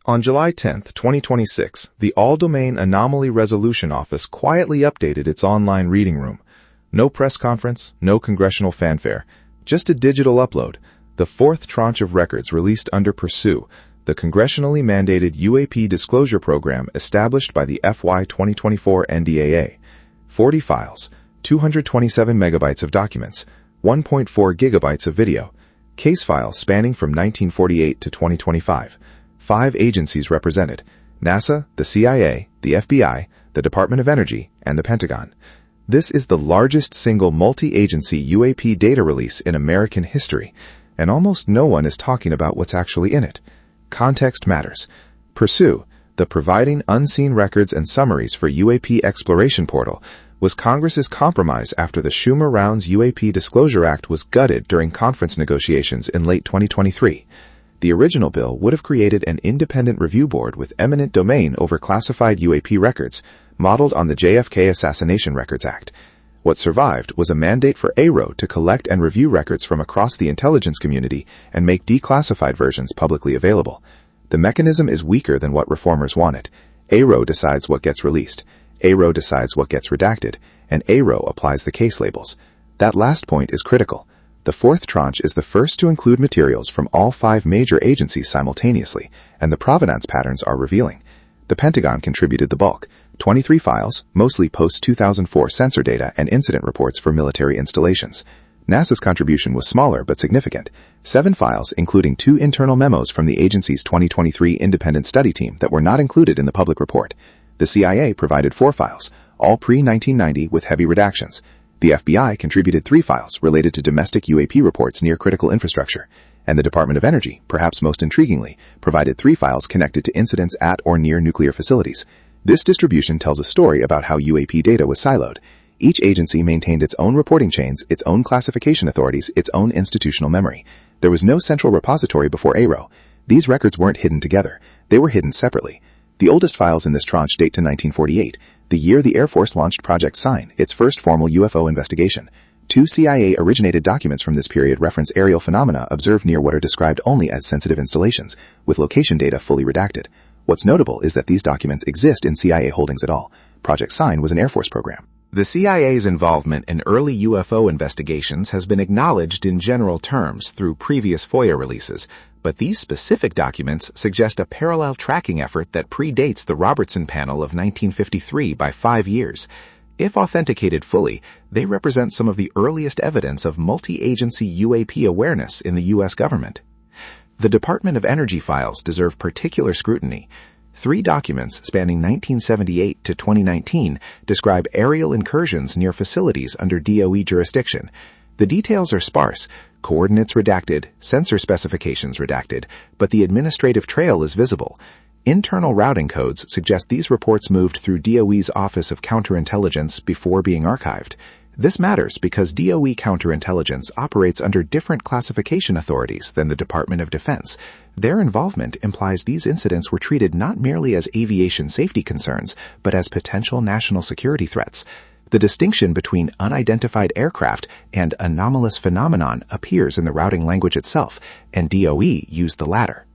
On July 10, 2026, the All-Domain Anomaly Resolution Office quietly updated its online reading room. No press conference, no congressional fanfare, just a digital upload, the fourth tranche of records released under Pursue, the congressionally mandated UAP disclosure program established by the FY 2024 NDAA. 40 files, 227 megabytes of documents, 1.4 gigabytes of video, case files spanning from 1948 to 2025. 5 agencies represented: NASA, the CIA, the FBI, the Department of Energy, and the Pentagon. This is the largest single multi-agency UAP data release in American history, and almost no one is talking about what's actually in it. Context matters. Pursue, the Providing Unseen Records and Summaries for UAP Exploration portal, was Congress's compromise after the Schumer-Rounds UAP Disclosure Act was gutted during conference negotiations in late 2023. The original bill would have created an independent review board with eminent domain over classified UAP records, modeled on the JFK Assassination Records Act. What survived was a mandate for AARO to collect and review records from across the intelligence community and make declassified versions publicly available. The mechanism is weaker than what reformers wanted. AARO decides what gets released, AARO decides what gets redacted, and AARO applies the case labels. That last point is critical. The fourth tranche is the first to include materials from all 5 major agencies simultaneously, and the provenance patterns are revealing. The Pentagon contributed the bulk, 23 files, mostly post-2004 sensor data and incident reports for military installations. NASA's contribution was smaller but significant, 7 files including 2 internal memos from the agency's 2023 independent study team that were not included in the public report. The CIA provided 4 files, all pre-1990 with heavy redactions. The FBI contributed 3 files related to domestic UAP reports near critical infrastructure, and the Department of Energy, perhaps most intriguingly, provided 3 files connected to incidents at or near nuclear facilities. This distribution tells a story about how UAP data was siloed. Each agency maintained its own reporting chains, its own classification authorities, its own institutional memory. There was no central repository before AARO. These records weren't hidden together. They were hidden separately. The oldest files in this tranche date to 1948, the year the Air Force launched Project Sign, its first formal UFO investigation. 2 CIA-originated documents from this period reference aerial phenomena observed near what are described only as sensitive installations, with location data fully redacted. What's notable is that these documents exist in CIA holdings at all. Project Sign was an Air Force program. The CIA's involvement in early UFO investigations has been acknowledged in general terms through previous FOIA releases, but these specific documents suggest a parallel tracking effort that predates the Robertson Panel of 1953 by 5 years. If authenticated fully, they represent some of the earliest evidence of multi-agency UAP awareness in the U.S. government. The Department of Energy files deserve particular scrutiny. 3 documents spanning 1978 to 2019 describe aerial incursions near facilities under DOE jurisdiction. The details are sparse, coordinates redacted, sensor specifications redacted, but the administrative trail is visible. Internal routing codes suggest these reports moved through DOE's Office of Counterintelligence before being archived. This matters because DOE counterintelligence operates under different classification authorities than the Department of Defense. Their involvement implies these incidents were treated not merely as aviation safety concerns, but as potential national security threats. The distinction between unidentified aircraft and anomalous phenomenon appears in the routing language itself, and DOE used the latter.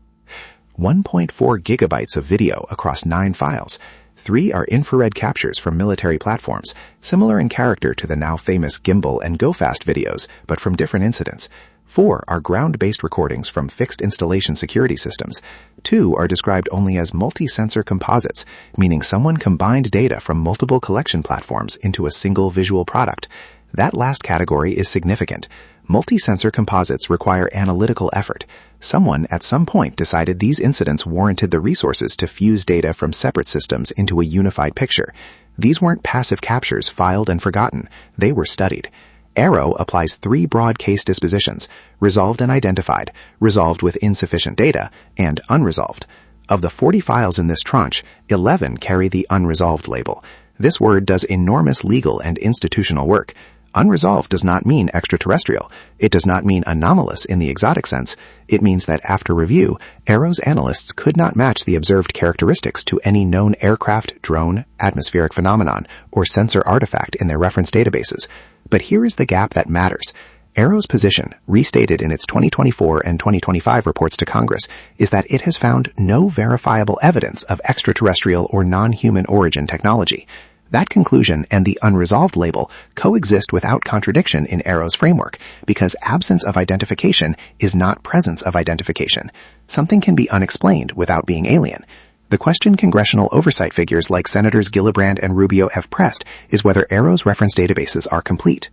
1.4 gigabytes of video across 9 files. 3 are infrared captures from military platforms, similar in character to the now famous Gimbal and Go Fast videos, but from different incidents. 4 are ground-based recordings from fixed installation security systems. 2 are described only as multi-sensor composites, meaning someone combined data from multiple collection platforms into a single visual product. That last category is significant. Multi-sensor composites require analytical effort. Someone at some point decided these incidents warranted the resources to fuse data from separate systems into a unified picture. These weren't passive captures filed and forgotten. They were studied. AARO applies 3 broad case dispositions: resolved and identified, resolved with insufficient data, and unresolved. Of the 40 files in this tranche, 11 carry the unresolved label. This word does enormous legal and institutional work. Unresolved does not mean extraterrestrial. It does not mean anomalous in the exotic sense. It means that after review, AARO's analysts could not match the observed characteristics to any known aircraft, drone, atmospheric phenomenon, or sensor artifact in their reference databases. But here is the gap that matters. AARO's position, restated in its 2024 and 2025 reports to Congress, is that it has found no verifiable evidence of extraterrestrial or non-human origin technology. That conclusion and the Unresolved label coexist without contradiction in AARO's framework because absence of identification is not presence of identification. Something can be unexplained without being alien. The question congressional oversight figures like Senators Gillibrand and Rubio have pressed is whether AARO's reference databases are complete.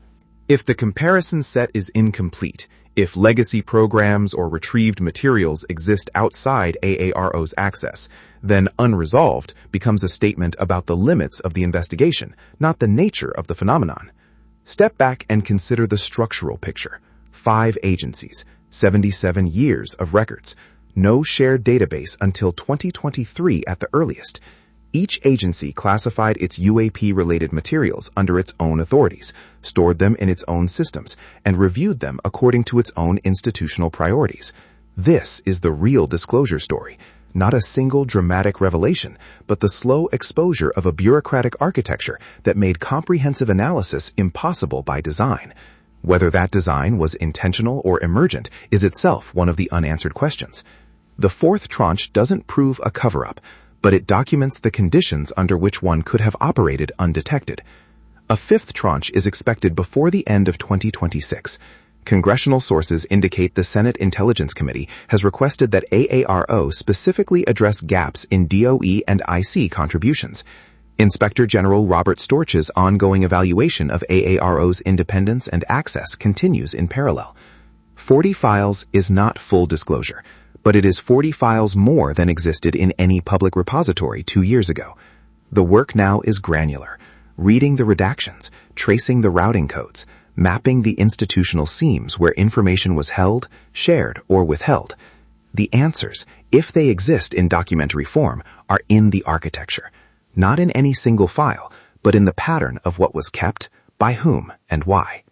If the comparison set is incomplete, if legacy programs or retrieved materials exist outside AARO's access, then Unresolved becomes a statement about the limits of the investigation, not the nature of the phenomenon. Step back and consider the structural picture. 5 agencies, 77 years of records, no shared database until 2023 at the earliest. Each agency classified its UAP-related materials under its own authorities, stored them in its own systems, and reviewed them according to its own institutional priorities. This is the real disclosure story, not a single dramatic revelation, but the slow exposure of a bureaucratic architecture that made comprehensive analysis impossible by design. Whether that design was intentional or emergent is itself one of the unanswered questions. The 4th tranche doesn't prove a cover-up, but it documents the conditions under which one could have operated undetected. A 5th tranche is expected before the end of 2026. Congressional sources indicate the Senate Intelligence Committee has requested that AARO specifically address gaps in DOE and IC contributions. Inspector General Robert Storch's ongoing evaluation of AARO's independence and access continues in parallel. 40 files is not full disclosure, but it is 40 files more than existed in any public repository 2 years ago. The work now is granular, reading the redactions, tracing the routing codes, mapping the institutional seams where information was held, shared, or withheld. The answers, if they exist in documentary form, are in the architecture, not in any single file, but in the pattern of what was kept, by whom, and why.